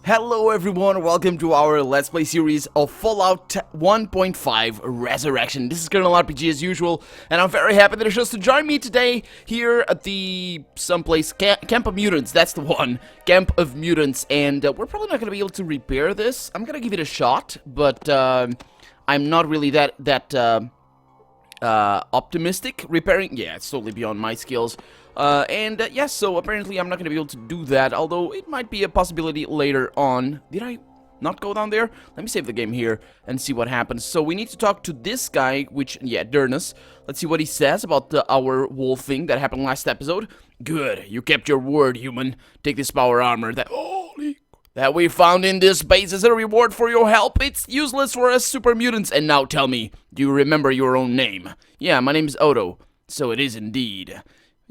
Hello everyone, welcome to our Let's Play series of Fallout 1.5 Resurrection. This is Colonel RPG as usual, and I'm very happy that you're just to join me today here at the someplace, Camp of Mutants, that's the one, Camp of Mutants, and we're probably not going to be able to repair this. I'm going to give it a shot, but I'm not really that optimistic. Repairing, yeah, it's totally beyond my skills. Yes, so apparently I'm not going to be able to do that, although it might be a possibility later on. Did I not go down there? Let me save the game here and see what happens. So we need to talk to this guy, which, yeah, Durus. Let's see what he says about our wolf thing that happened last episode. Good, you kept your word, human. Take this power armor that we found in this base as a reward for your help. It's useless for us super mutants. And now tell me, do you remember your own name? Yeah, my name is Odo. So it is indeed.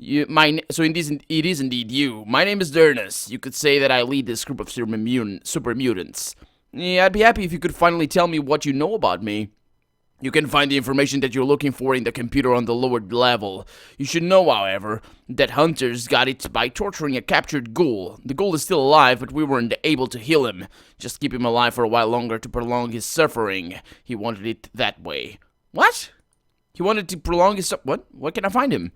It is indeed you. My name is Durus. You could say that I lead this group of super mutants. Yeah, I'd be happy if you could finally tell me what you know about me. You can find the information that you're looking for in the computer on the lower level. You should know, however, that hunters got it by torturing a captured ghoul. The ghoul is still alive, but we weren't able to heal him. Just keep him alive for a while longer to prolong his suffering. He wanted it that way. What? He wanted to prolong his what? Where can I find him?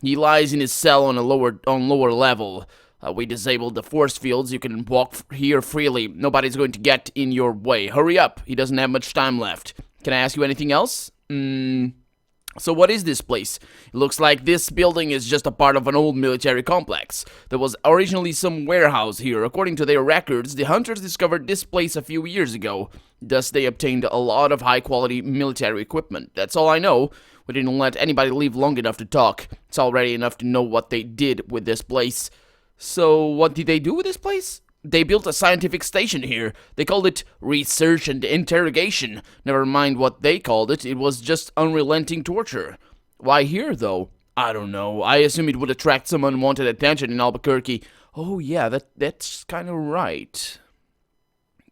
He lies in his cell on lower level. We disabled the force fields. You can walk here freely. Nobody's going to get in your way. Hurry up. He doesn't have much time left. Can I ask you anything else? So what is this place? It looks like this building is just a part of an old military complex. There was originally some warehouse here. According to their records, the hunters discovered this place a few years ago. Thus, they obtained a lot of high-quality military equipment. That's all I know. We didn't let anybody leave long enough to talk. It's already enough to know what they did with this place. So, what did they do with this place? They built a scientific station here. They called it research and interrogation. Never mind what they called it. It was just unrelenting torture. Why here, though? I don't know. I assume it would attract some unwanted attention in Albuquerque. Oh, yeah, that's kind of right.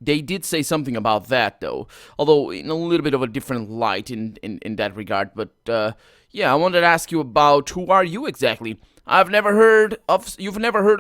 They did say something about that, though, although in a little bit of a different light in that regard. But, yeah, I wanted to ask you about who are you exactly? You've never heard of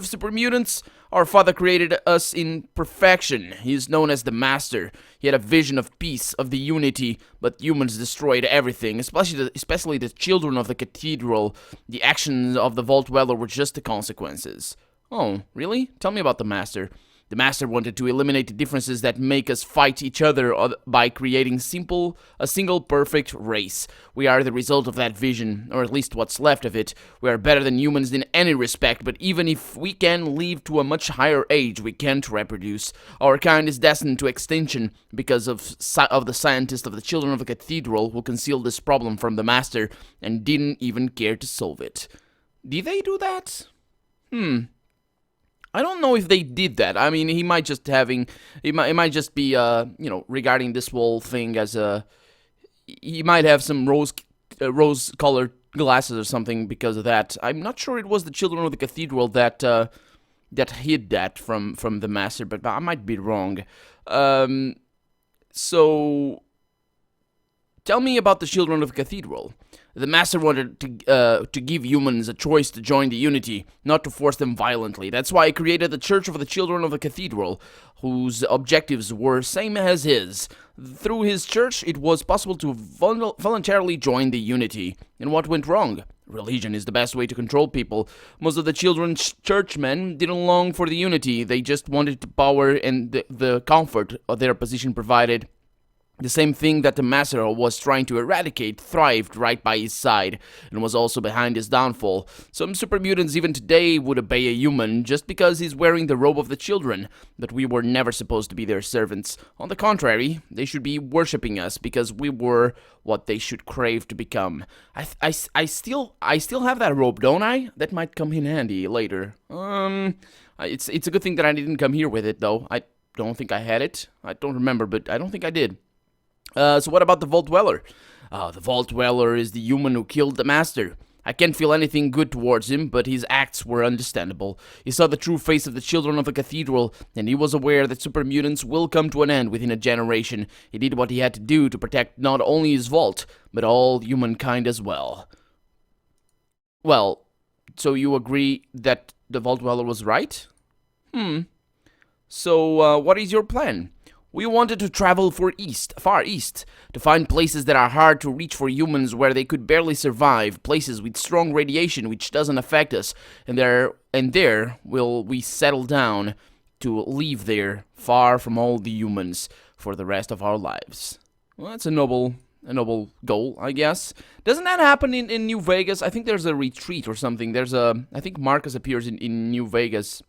super mutants? Our father created us in perfection. He is known as the Master. He had a vision of peace, of the unity, but humans destroyed everything, especially the children of the cathedral. The actions of the Vault Dweller were just the consequences. Oh, really? Tell me about the Master. The Master wanted to eliminate the differences that make us fight each other by creating a single perfect race. We are the result of that vision, or at least what's left of it. We are better than humans in any respect, but even if we can live to a much higher age, we can't reproduce. Our kind is destined to extinction because of the scientists of the Children of the Cathedral who concealed this problem from the Master and didn't even care to solve it. Did they do that? I don't know if they did that. I mean, he might just be, regarding this whole thing as he might have some rose-colored glasses or something because of that. I'm not sure it was the Children of the Cathedral that hid that from the Master, but I might be wrong. So, tell me about the Children of the Cathedral. The Master wanted to give humans a choice to join the Unity, not to force them violently. That's why he created the Church of the Children of the Cathedral, whose objectives were same as his. Through his church, it was possible to voluntarily join the Unity. And what went wrong? Religion is the best way to control people. Most of the children's churchmen didn't long for the Unity. They just wanted the power and the comfort their position provided. The same thing that the Master was trying to eradicate thrived right by his side, and was also behind his downfall. Some super mutants even today would obey a human just because he's wearing the robe of the children, but we were never supposed to be their servants. On the contrary, they should be worshipping us because we were what they should crave to become. I still have that robe, don't I? That might come in handy later. It's a good thing that I didn't come here with it, though. I don't think I had it. I don't remember, but I don't think I did. So what about the Vault Dweller? The Vault Dweller is the human who killed the Master. I can't feel anything good towards him, but his acts were understandable. He saw the true face of the Children of the Cathedral, and he was aware that super mutants will come to an end within a generation. He did what he had to do to protect not only his vault, but all humankind as well. Well, so you agree that the Vault Dweller was right? So, what is your plan? We wanted to travel far east, to find places that are hard to reach for humans where they could barely survive, places with strong radiation which doesn't affect us, and there will we settle down to live there, far from all the humans, for the rest of our lives. Well, that's a noble goal, I guess. Doesn't that happen in New Vegas? I think there's a retreat or something. I think Marcus appears in New Vegas.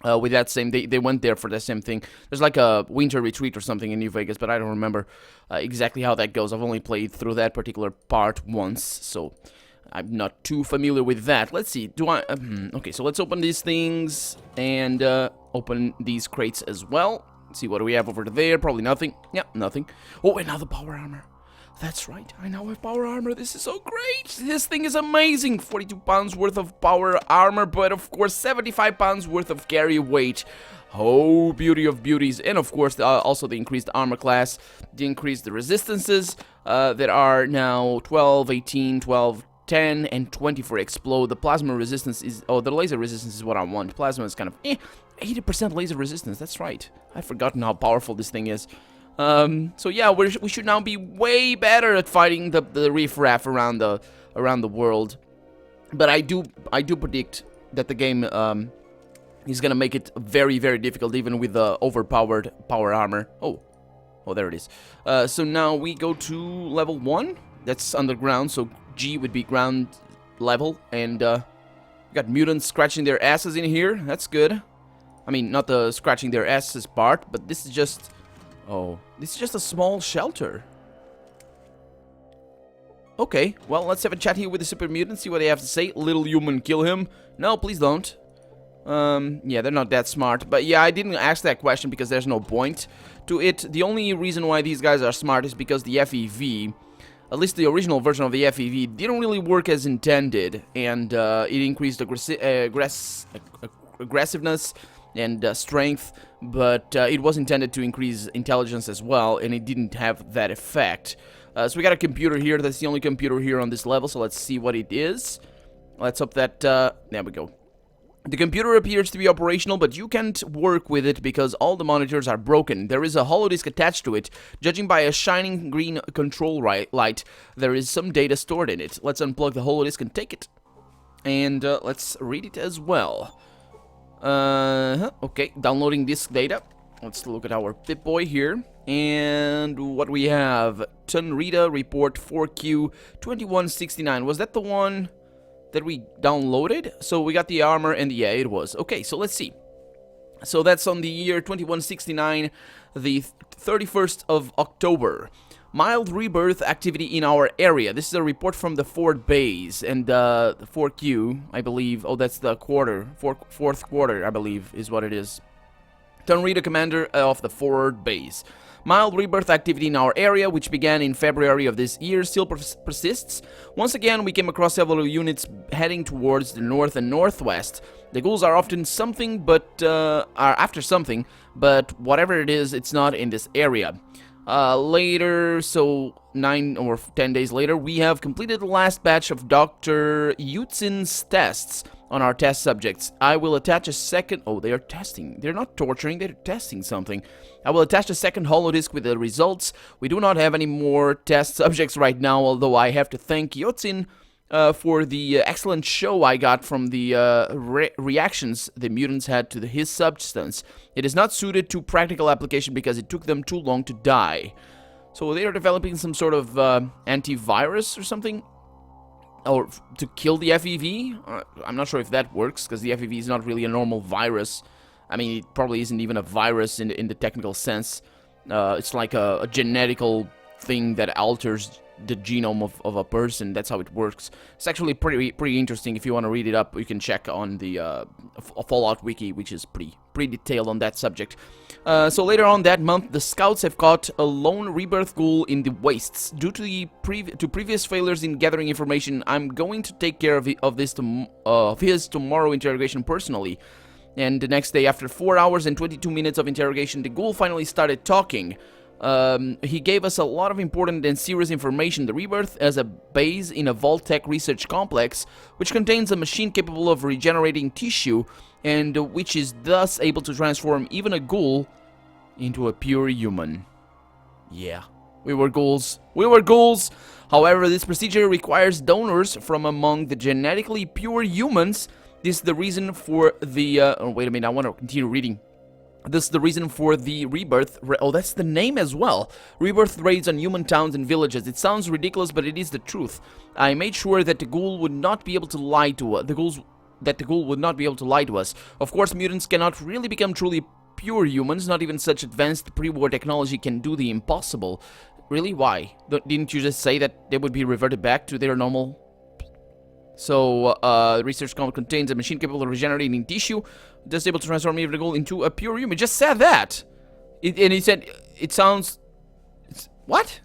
With that same, they went there for the same thing. There's like a winter retreat or something in New Vegas, but I don't remember exactly how that goes. I've only played through that particular part once, so I'm not too familiar with that. Let's see, okay, so let's open these things, and open these crates as well. Let's see, what do we have over there? Probably nothing. Yep, nothing. Oh, and now the power armor. That's right, I now have power armor. This is so great. This thing is amazing. 42 pounds worth of power armor, but of course 75 pounds worth of carry weight. Oh, beauty of beauties. And of course, also the increased armor class, the increased resistances that are now 12, 18, 12, 10, and 20 for explode. The plasma resistance is... Oh, the laser resistance is what I want. Plasma is kind of... 80% laser resistance, that's right. I've forgotten how powerful this thing is. So yeah, we should now be way better at fighting the riffraff around the world. But I do predict that the game is gonna make it very, very difficult, even with the overpowered power armor. Oh, there it is. So now we go to level 1. That's underground, so G would be ground level, and we got mutants scratching their asses in here. That's good. I mean, not the scratching their asses part, but this is just... Oh, this is just a small shelter. Okay, well, let's have a chat here with the super mutant, see what they have to say. Little human, kill him. No, please don't. Yeah, they're not that smart. But yeah, I didn't ask that question because there's no point to it. The only reason why these guys are smart is because the FEV, at least the original version of the FEV, didn't really work as intended. And it increased aggressiveness and strength, but it was intended to increase intelligence as well, and it didn't have that effect. So we got a computer here. That's the only computer here on this level, so let's see what it is. Let's hope that... there we go. The computer appears to be operational, but you can't work with it because all the monitors are broken. There is a holodisk attached to it. Judging by a shining green control light, there is some data stored in it. Let's unplug the holodisk and take it. And let's read it as well. Okay, downloading disk data. Let's look at our Pip-Boy here. And what we have? Tunrita report 4Q 2169. Was that the one that we downloaded? So we got the armor and yeah, it was. Okay, so let's see. So that's on the year 2169, the 31st of October. Mild rebirth activity in our area. This is a report from the Ford base, and the 4Q, I believe. Oh, that's the fourth quarter, I believe, is what it is. Tunrita, commander of the Ford base. Mild rebirth activity in our area, which began in February of this year, still persists. Once again, we came across several units heading towards the north and northwest. The ghouls are often something, but are after something, but whatever it is, it's not in this area. Later, so 9 or 10 days later, we have completed the last batch of Dr. Yutzin's tests on our test subjects. I will attach a second... Oh, they are testing. They're not torturing, they're testing something. I will attach a second holodisk with the results. We do not have any more test subjects right now, although I have to thank Yutzin for the excellent show I got from the reactions the mutants had to his substance. It is not suited to practical application because it took them too long to die. So they are developing some sort of antivirus or something, or to kill the FEV. I'm not sure if that works because the FEV is not really a normal virus. I mean, it probably isn't even a virus in the technical sense. It's like a genetical thing that alters the genome of a person. That's how it works. It's actually pretty interesting. If you want to read it up, you can check on the Fallout wiki, which is pretty detailed on that subject. So later on that month, the scouts have caught a lone rebirth ghoul in the wastes. Due to previous failures in gathering information, I'm going to take care of his tomorrow interrogation personally. And the next day, after 4 hours and 22 minutes of interrogation, the ghoul finally started talking. He gave us a lot of important and serious information. The Rebirth as a base in a Vault-Tec research complex, which contains a machine capable of regenerating tissue and which is thus able to transform even a ghoul into a pure human. Yeah, we were ghouls. We were ghouls! However, this procedure requires donors from among the genetically pure humans. This is the reason for the... oh, wait a minute, I want to continue reading. This is the reason for the Rebirth... oh, that's the name as well. Rebirth raids on human towns and villages. It sounds ridiculous, but it is the truth. I made sure that the ghoul would not be able to lie to us. The ghoul would not be able to lie to us. Of course, mutants cannot really become truly pure humans. Not even such advanced pre-war technology can do the impossible. Really? Why? Didn't you just say that they would be reverted back to their normal... So, research contains a machine capable of regenerating tissue, just able to transform even the ghoul into a pure human. It just said that! And he said, it sounds... what?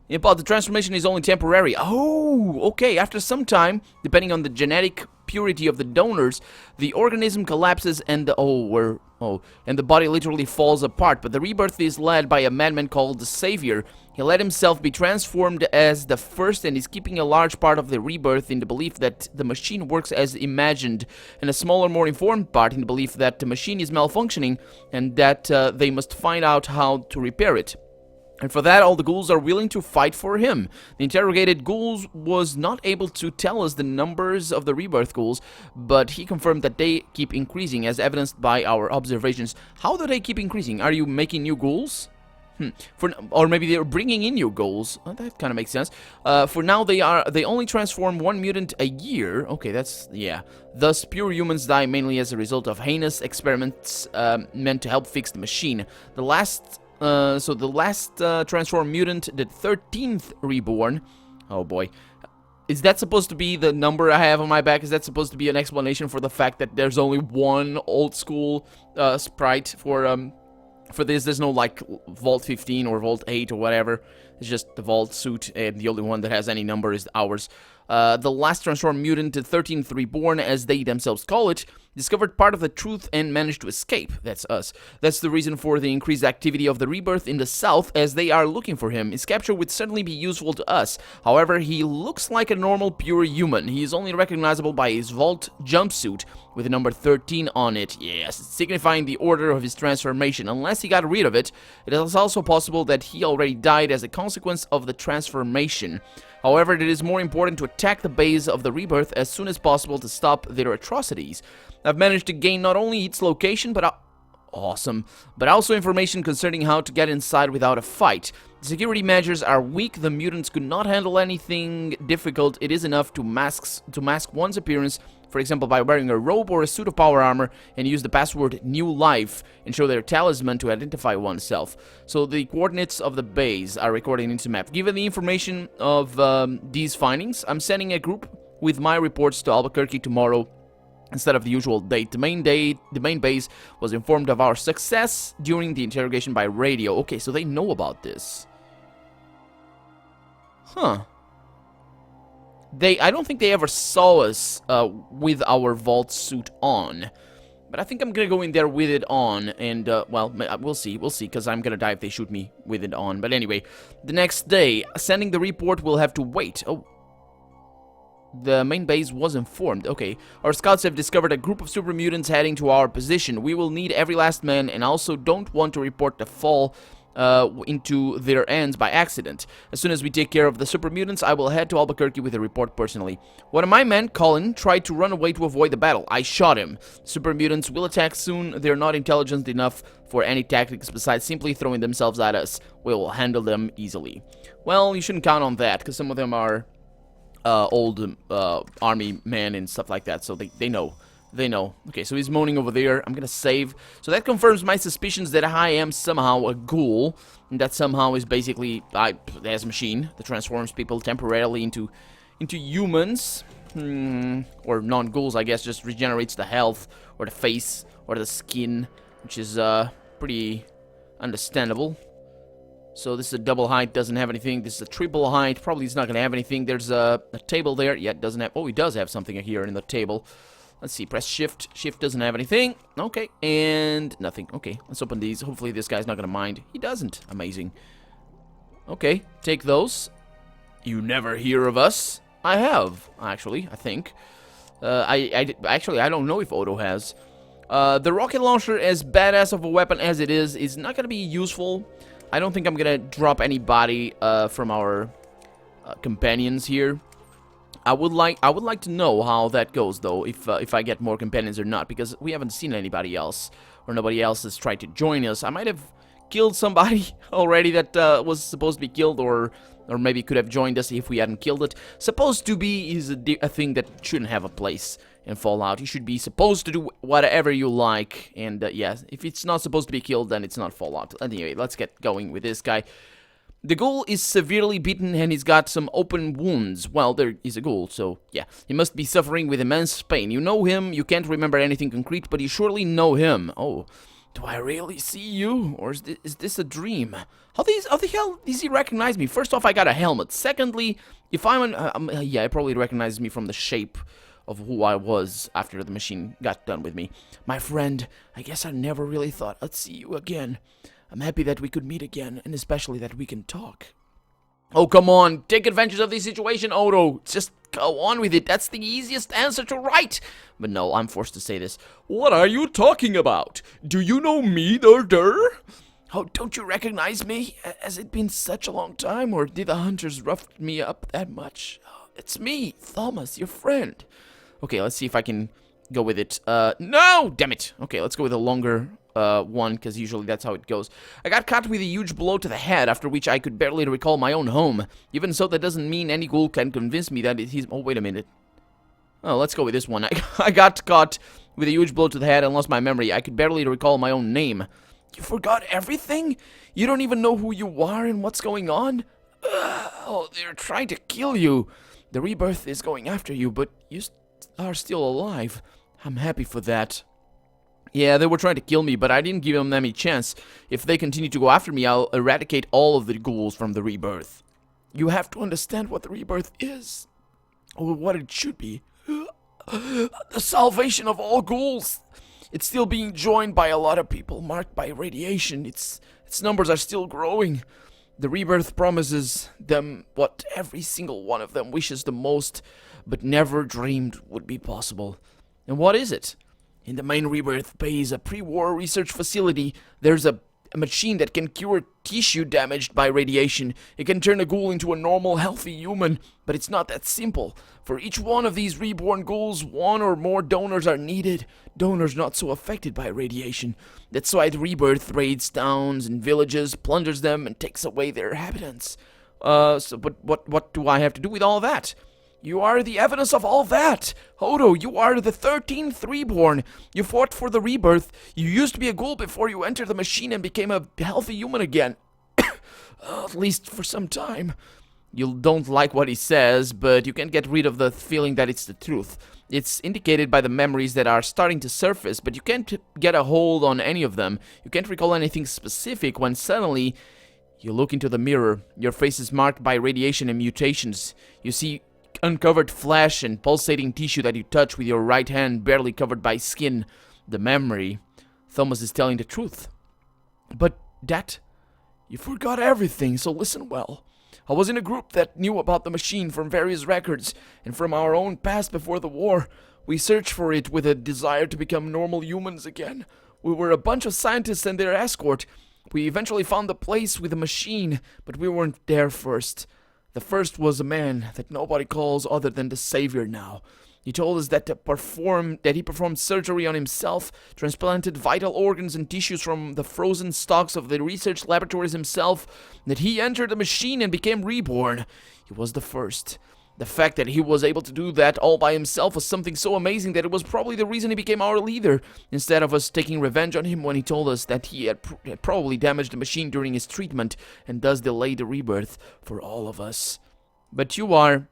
But the transformation is only temporary. Oh, okay. After some time, depending on the genetic purity of the donors, the organism collapses and the... and the body literally falls apart. But the rebirth is led by a madman called the Savior. He let himself be transformed as the first and is keeping a large part of the rebirth in the belief that the machine works as imagined, and a smaller, more informed part in the belief that the machine is malfunctioning and that they must find out how to repair it. And for that, all the ghouls are willing to fight for him. The interrogated ghouls was not able to tell us the numbers of the rebirth ghouls, but he confirmed that they keep increasing, as evidenced by our observations. How do they keep increasing? Are you making new ghouls? Or maybe they're bringing in new ghouls. That kind of makes sense. For now, they only transform one mutant a year. Okay, that's... yeah. Thus, pure humans die mainly as a result of heinous experiments meant to help fix the machine. The last transformed mutant, the 13th reborn. Oh boy. Is that supposed to be the number I have on my back? Is that supposed to be an explanation for the fact that there's only one old school sprite for this? There's no like Vault 15 or Vault 8 or whatever. It's just the Vault suit, and the only one that has any number is ours. The last transformed mutant, the 13th reborn, as they themselves call it, discovered part of the truth and managed to escape. That's us. That's the reason for the increased activity of the Rebirth in the south, as they are looking for him. His capture would certainly be useful to us. However, he looks like a normal, pure human. He is only recognizable by his Vault jumpsuit with the number 13 on it. Yes, signifying the order of his transformation. Unless he got rid of it, it is also possible that he already died as a consequence of the transformation. However, it is more important to attack the base of the Rebirth as soon as possible to stop their atrocities. I've managed to gain not only its location, but also information concerning how to get inside without a fight. The security measures are weak. The mutants could not handle anything difficult. It is enough to mask one's appearance, for example, by wearing a robe or a suit of power armor, and use the password New Life and show their talisman to identify oneself. So the coordinates of the base are recorded into map. Given the information of these findings, I'm sending a group with my reports to Albuquerque tomorrow instead of the usual date. The main base was informed of our success during the interrogation by radio. Okay, so they know about this. Huh. I don't think they ever saw us with our Vault suit on. But I think I'm gonna go in there with it on, and, well, we'll see, because I'm gonna die if they shoot me with it on. But anyway, the next day, sending the report will have to wait. Oh. The main base was informed. Okay. Our scouts have discovered a group of super mutants heading to our position. We will need every last man, and also don't want to report the fall into their hands by accident. As soon as we take care of the super mutants, I will head to Albuquerque with a report personally. One of my men, Colin, tried to run away to avoid the battle. I shot him. Super mutants will attack soon. They're not intelligent enough for any tactics besides simply throwing themselves at us. We will handle them easily. Well, you shouldn't count on that, because some of them are old army men and stuff like that, so they know. They know. Okay, so he's moaning over there. I'm gonna save. So that confirms my suspicions that I am somehow a ghoul, and that somehow is basically there's a machine that transforms people temporarily into humans, or non-ghouls, I guess. Just regenerates the health or the face or the skin, which is pretty understandable. So this is a double height, doesn't have anything. This is a triple height, probably it's not gonna have anything. There's a table there. Yeah, it doesn't have. Oh, he does have something here in the table. Let's see, press shift. Shift doesn't have anything. Okay, and nothing. Okay, let's open these. Hopefully this guy's not gonna mind. He doesn't. Amazing. Okay, take those. You never hear of us. I have, actually, I think. I don't know if Odo has. The rocket launcher, as badass of a weapon as it is not gonna be useful. I don't think I'm gonna drop anybody from our companions here. I would like to know how that goes, though, if I get more companions or not, because we haven't seen anybody else, or nobody else has tried to join us. I might have killed somebody already that was supposed to be killed, or maybe could have joined us if we hadn't killed it. Supposed to be is a thing that shouldn't have a place in Fallout. You should be supposed to do whatever you like, and yeah, if it's not supposed to be killed, then it's not Fallout. Anyway, let's get going with this guy. The ghoul is severely beaten and he's got some open wounds. Well, there is a ghoul, so yeah. He must be suffering with immense pain. You know him, you can't remember anything concrete, but you surely know him. Oh, do I really see you? Or is this a dream? How the hell does he recognize me? First off, I got a helmet. Secondly, if I'm yeah, he probably recognizes me from the shape of who I was after the machine got done with me. My friend, I guess I never really thought I'd see you again. I'm happy that we could meet again, and especially that we can talk. Oh, come on. Take advantage of the situation, Odo. Just go on with it. That's the easiest answer to write. But no, I'm forced to say this. What are you talking about? Do you know me, Dur? Oh, don't you recognize me? Has it been such a long time, or did the hunters rough me up that much? Oh, it's me, Thomas, your friend. Okay, let's see if I can go with it. No! Damn it. Okay, let's go with a longer one, because usually that's how it goes. I got caught with a huge blow to the head, after which I could barely recall my own home. Even so, that doesn't mean any ghoul can convince me that he's... Oh, wait a minute. Oh, let's go with this one. I got caught with a huge blow to the head and lost my memory. I could barely recall my own name. You forgot everything? You don't even know who you are and what's going on? Oh, they're trying to kill you. The Rebirth is going after you, but you are still alive. I'm happy for that. Yeah, they were trying to kill me, but I didn't give them any chance. If they continue to go after me, I'll eradicate all of the ghouls from the Rebirth. You have to understand what the Rebirth is. Or what it should be. The salvation of all ghouls. It's still being joined by a lot of people, marked by radiation. Its numbers are still growing. The Rebirth promises them what every single one of them wishes the most, but never dreamed would be possible. And what is it? In the main Rebirth base, a pre-war research facility, there's a machine that can cure tissue damaged by radiation. It can turn a ghoul into a normal, healthy human, but it's not that simple. For each one of these reborn ghouls, one or more donors are needed. Donors not so affected by radiation. That's why the Rebirth raids towns and villages, plunders them, and takes away their inhabitants. But what do I have to do with all that? You are the evidence of all that! Odo, you are the 13th Reborn! You fought for the Rebirth. You used to be a ghoul before you entered the machine and became a healthy human again. At least for some time. You don't like what he says, but you can't get rid of the feeling that it's the truth. It's indicated by the memories that are starting to surface, but you can't get a hold on any of them. You can't recall anything specific when suddenly you look into the mirror. Your face is marked by radiation and mutations. You see uncovered flesh and pulsating tissue that you touch with your right hand, barely covered by skin. The memory. Thomas is telling the truth. But that... You forgot everything, so listen well. I was in a group that knew about the machine from various records, and from our own past before the war. We searched for it with a desire to become normal humans again. We were a bunch of scientists and their escort. We eventually found the place with the machine, but we weren't there first. The first was a man that nobody calls other than the Savior now. He told us that he performed surgery on himself, transplanted vital organs and tissues from the frozen stocks of the research laboratories himself, that he entered the machine and became reborn. He was the first. The fact that he was able to do that all by himself was something so amazing that it was probably the reason he became our leader, instead of us taking revenge on him when he told us that he had probably damaged the machine during his treatment, and thus delayed the rebirth for all of us. But you are...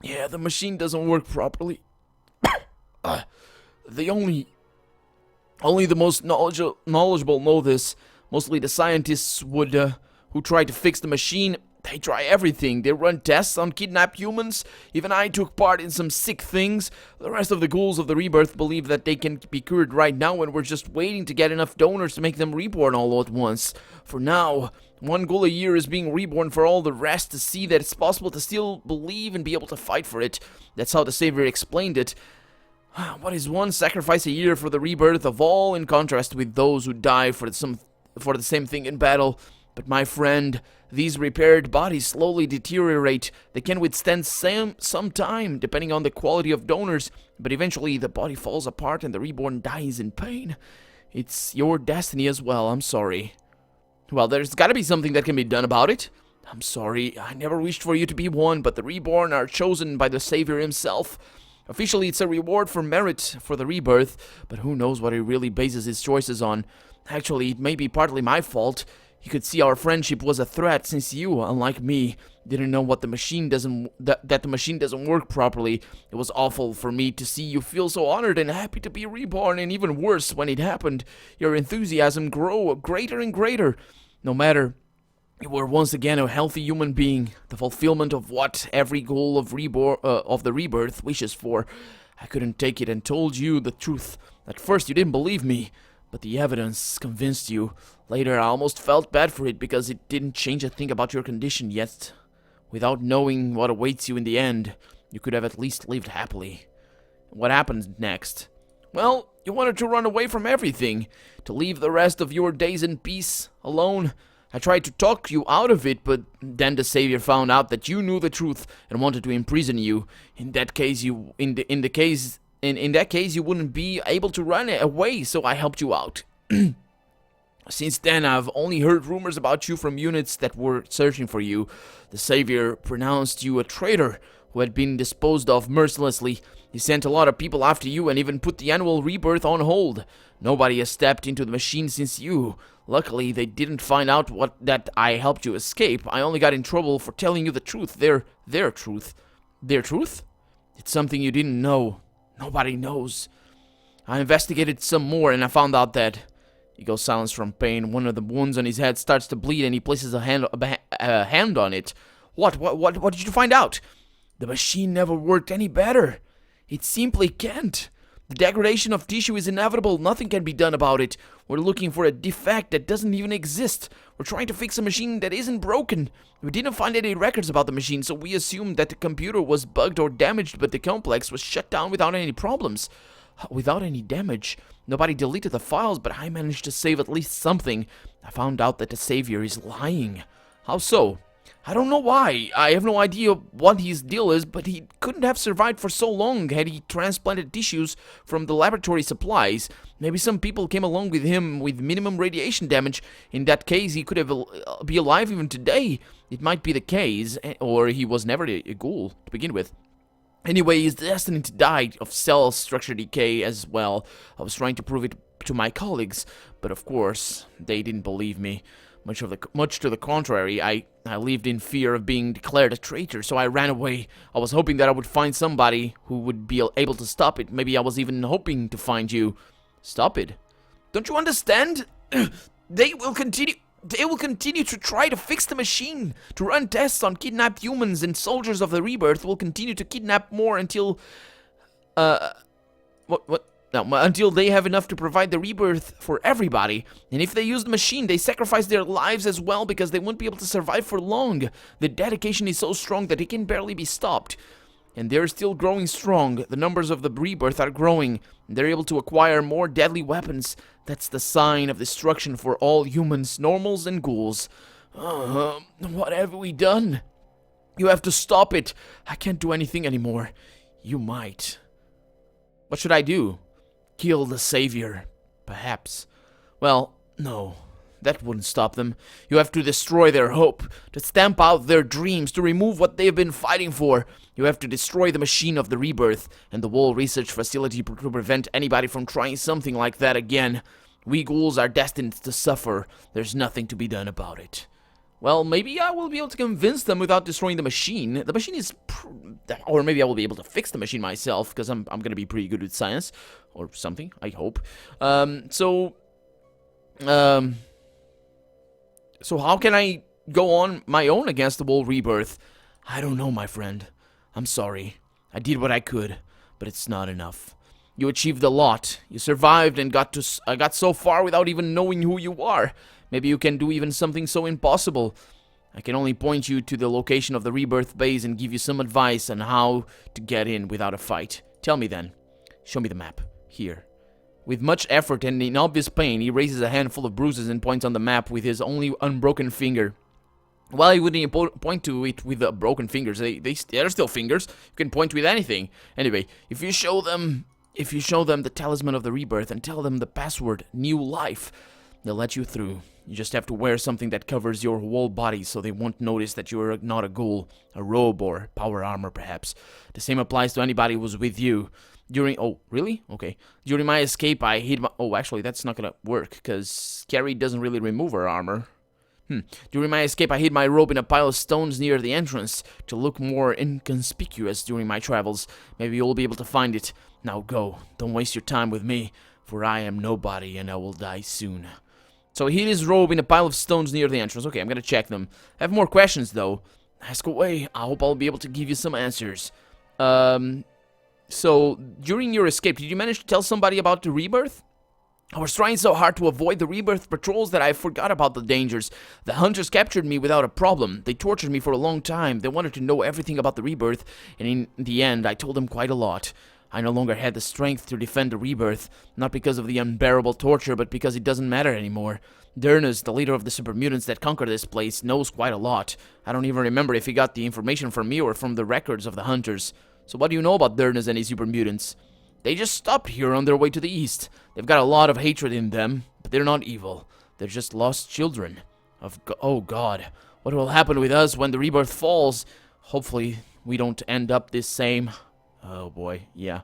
Yeah, the machine doesn't work properly. Only the most knowledgeable know this. Mostly the scientists who try to fix the machine. They try everything. They run tests on kidnapped humans. Even I took part in some sick things. The rest of the ghouls of the Rebirth believe that they can be cured right now, and we're just waiting to get enough donors to make them reborn all at once. For now, one ghoul a year is being reborn for all the rest to see that it's possible to still believe and be able to fight for it. That's how the Savior explained it. What is one sacrifice a year for the rebirth of all, in contrast with those who die for the same thing in battle? But my friend, these repaired bodies slowly deteriorate. They can withstand some time, depending on the quality of donors, but eventually the body falls apart and the reborn dies in pain. It's your destiny as well, I'm sorry. Well, there's gotta be something that can be done about it. I'm sorry, I never wished for you to be one, but the reborn are chosen by the Savior himself. Officially, it's a reward for merit for the rebirth, but who knows what he really bases his choices on. Actually, it may be partly my fault. You could see our friendship was a threat since you, unlike me, didn't know what the machine that the machine doesn't work properly. It was awful for me to see you feel so honored and happy to be reborn, and even worse when it happened. Your enthusiasm grew greater and greater. No matter, you were once again a healthy human being, the fulfillment of what every goal of the rebirth wishes for. I couldn't take it and told you the truth. At first you didn't believe me, but the evidence convinced you. Later I almost felt bad for it because it didn't change a thing about your condition yet. Without knowing what awaits you in the end, you could have at least lived happily. What happened next? Well, you wanted to run away from everything, to leave the rest of your days in peace, alone. I tried to talk you out of it, but then the Savior found out that you knew the truth and wanted to imprison you. In that case, you wouldn't be able to run away, so I helped you out. Since then, I've only heard rumors about you from units that were searching for you. The Savior pronounced you a traitor who had been disposed of mercilessly. He sent a lot of people after you and even put the annual rebirth on hold. Nobody has stepped into the machine since you. Luckily, they didn't find out that I helped you escape. I only got in trouble for telling you the truth. Their truth. Their truth? It's something you didn't know. Nobody knows. I investigated some more and I found out that... He goes silent from pain. One of the wounds on his head starts to bleed and he places a hand on it. What did you find out? The machine never worked any better. It simply can't. The degradation of tissue is inevitable. Nothing can be done about it. We're looking for a defect that doesn't even exist. We're trying to fix a machine that isn't broken. We didn't find any records about the machine, so we assumed that the computer was bugged or damaged, but the complex was shut down without any problems. Without any damage. Nobody deleted the files, but I managed to save at least something. I found out that the Savior is lying. How so? I don't know why. I have no idea what his deal is, but he couldn't have survived for so long had he transplanted tissues from the laboratory supplies. Maybe some people came along with him with minimum radiation damage. In that case, he could have be alive even today. It might be the case, or he was never a ghoul to begin with. Anyway, he's destined to die of cell structure decay as well. I was trying to prove it to my colleagues, but of course, they didn't believe me. Much to the contrary, I lived in fear of being declared a traitor, so I ran away. I was hoping that I would find somebody who would be able to stop it. Maybe I was even hoping to find you. Stop it? Don't you understand? They will continue to try to fix the machine, to run tests on kidnapped humans, and soldiers of the Rebirth will continue to kidnap more until... until they have enough to provide the rebirth for everybody. And if they use the machine, they sacrifice their lives as well because they won't be able to survive for long. The dedication is so strong that it can barely be stopped. And they're still growing strong. The numbers of the rebirth are growing. They're able to acquire more deadly weapons. That's the sign of destruction for all humans, normals, and ghouls. What have we done? You have to stop it. I can't do anything anymore. You might. What should I do? Kill the Savior, perhaps. Well, no, that wouldn't stop them. You have to destroy their hope, to stamp out their dreams, to remove what they've been fighting for. You have to destroy the machine of the Rebirth and the wall research facility to prevent anybody from trying something like that again. We ghouls are destined to suffer. There's nothing to be done about it. Well, maybe I will be able to convince them without destroying the machine. The machine is... or maybe I will be able to fix the machine myself, because I'm going to be pretty good with science. Or something, I hope. So how can I go on my own against the whole Rebirth? I don't know, my friend. I'm sorry. I did what I could, but it's not enough. You achieved a lot. You survived and got so far without even knowing who you are. Maybe you can do even something so impossible. I can only point you to the location of the Rebirth base and give you some advice on how to get in without a fight. Tell me then. Show me the map. Here. With much effort and in obvious pain, he raises a handful of bruises and points on the map with his only unbroken finger. Well, he wouldn't point to it with broken fingers. They're still fingers. You can point with anything. Anyway, if you show them the talisman of the Rebirth and tell them the password, New Life, they'll let you through. You just have to wear something that covers your whole body so they won't notice that you're not a ghoul, a robe, or power armor, perhaps. The same applies to anybody who's with you. Oh, really? Okay. During my escape, I hid my... Oh, actually, that's not gonna work, because Carrie doesn't really remove her armor. During my escape, I hid my robe in a pile of stones near the entrance to look more inconspicuous during my travels. Maybe you'll be able to find it. Now go. Don't waste your time with me, for I am nobody and I will die soon. So he hid his robe in a pile of stones near the entrance. Okay, I'm gonna check them. I have more questions, though. Ask away. I hope I'll be able to give you some answers. So, during your escape, did you manage to tell somebody about the Rebirth? I was trying so hard to avoid the Rebirth patrols that I forgot about the dangers. The hunters captured me without a problem. They tortured me for a long time. They wanted to know everything about the Rebirth, and in the end, I told them quite a lot. I no longer had the strength to defend the Rebirth, not because of the unbearable torture, but because it doesn't matter anymore. Durus, the leader of the super mutants that conquered this place, knows quite a lot. I don't even remember if he got the information from me or from the records of the hunters. So what do you know about Durus and his super mutants? They just stopped here on their way to the east. They've got a lot of hatred in them, but they're not evil. They're just lost children. Oh God, what will happen with us when the Rebirth falls? Hopefully, we don't end up this same... Oh boy, yeah.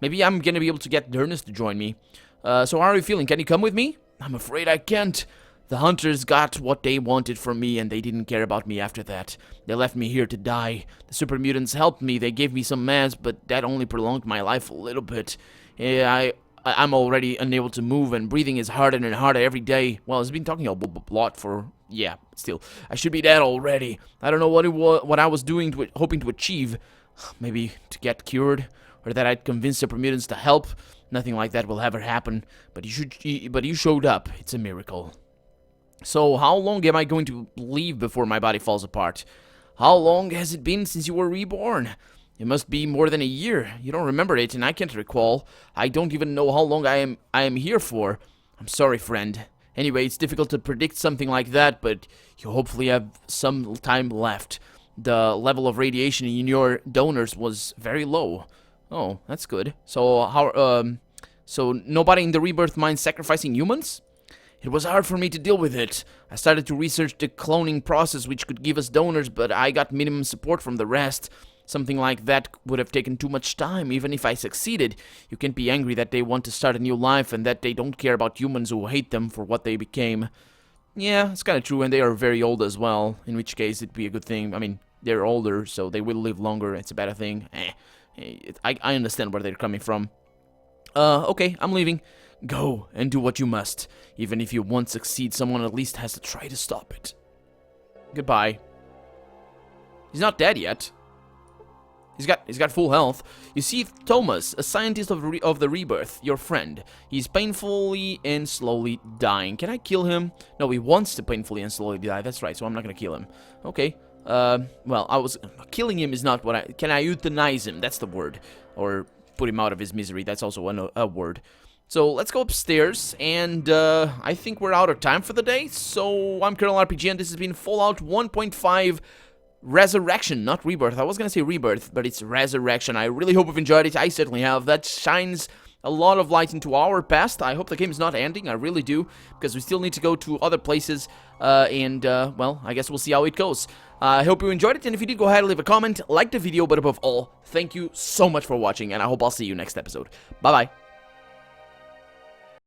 Maybe I'm gonna be able to get Durus to join me. So how are you feeling? Can you come with me? I'm afraid I can't. The hunters got what they wanted from me, and they didn't care about me after that. They left me here to die. The super mutants helped me. They gave me some meds, but that only prolonged my life a little bit. I'm already unable to move, and breathing is harder and harder every day. Well, I've been talking a lot for... Yeah, still. I should be dead already. I don't know what I was doing, hoping to achieve. Maybe to get cured, or that I'd convince super mutants to help. Nothing like that will ever happen. But you showed up. It's a miracle. So, how long am I going to leave before my body falls apart? How long has it been since you were reborn? It must be more than a year. You don't remember it, and I can't recall. I don't even know how long I am here for. I'm sorry, friend. Anyway, it's difficult to predict something like that, but you hopefully have some time left. The level of radiation in your donors was very low. Oh, that's good. So, so nobody in the Rebirth minds sacrificing humans? It was hard for me to deal with it. I started to research the cloning process which could give us donors, but I got minimum support from the rest. Something like that would have taken too much time, even if I succeeded. You can't be angry that they want to start a new life and that they don't care about humans who hate them for what they became. Yeah, it's kind of true, and they are very old as well, in which case it'd be a good thing. I mean, they're older, so they will live longer. It's a better thing. I understand where they're coming from. Okay, I'm leaving. Go, and do what you must. Even if you won't succeed, someone at least has to try to stop it. Goodbye. He's not dead yet. He's got full health. You see Thomas, a scientist of the Rebirth, your friend. He's painfully and slowly dying. Can I kill him? No, he wants to painfully and slowly die. That's right, so I'm not gonna kill him. Okay. Well, killing him is not what can I euthanize him? That's the word. Or put him out of his misery. That's also a word. So let's go upstairs, and I think we're out of time for the day. So I'm Colonel RPG, and this has been Fallout 1.5 Resurrection, not Rebirth. I was gonna say Rebirth, but it's Resurrection. I really hope you've enjoyed it. I certainly have. That shines a lot of light into our past. I hope the game is not ending. I really do, because we still need to go to other places, well, I guess we'll see how it goes. I hope you enjoyed it, and if you did, go ahead and leave a comment, like the video, but above all, thank you so much for watching, and I hope I'll see you next episode. Bye-bye.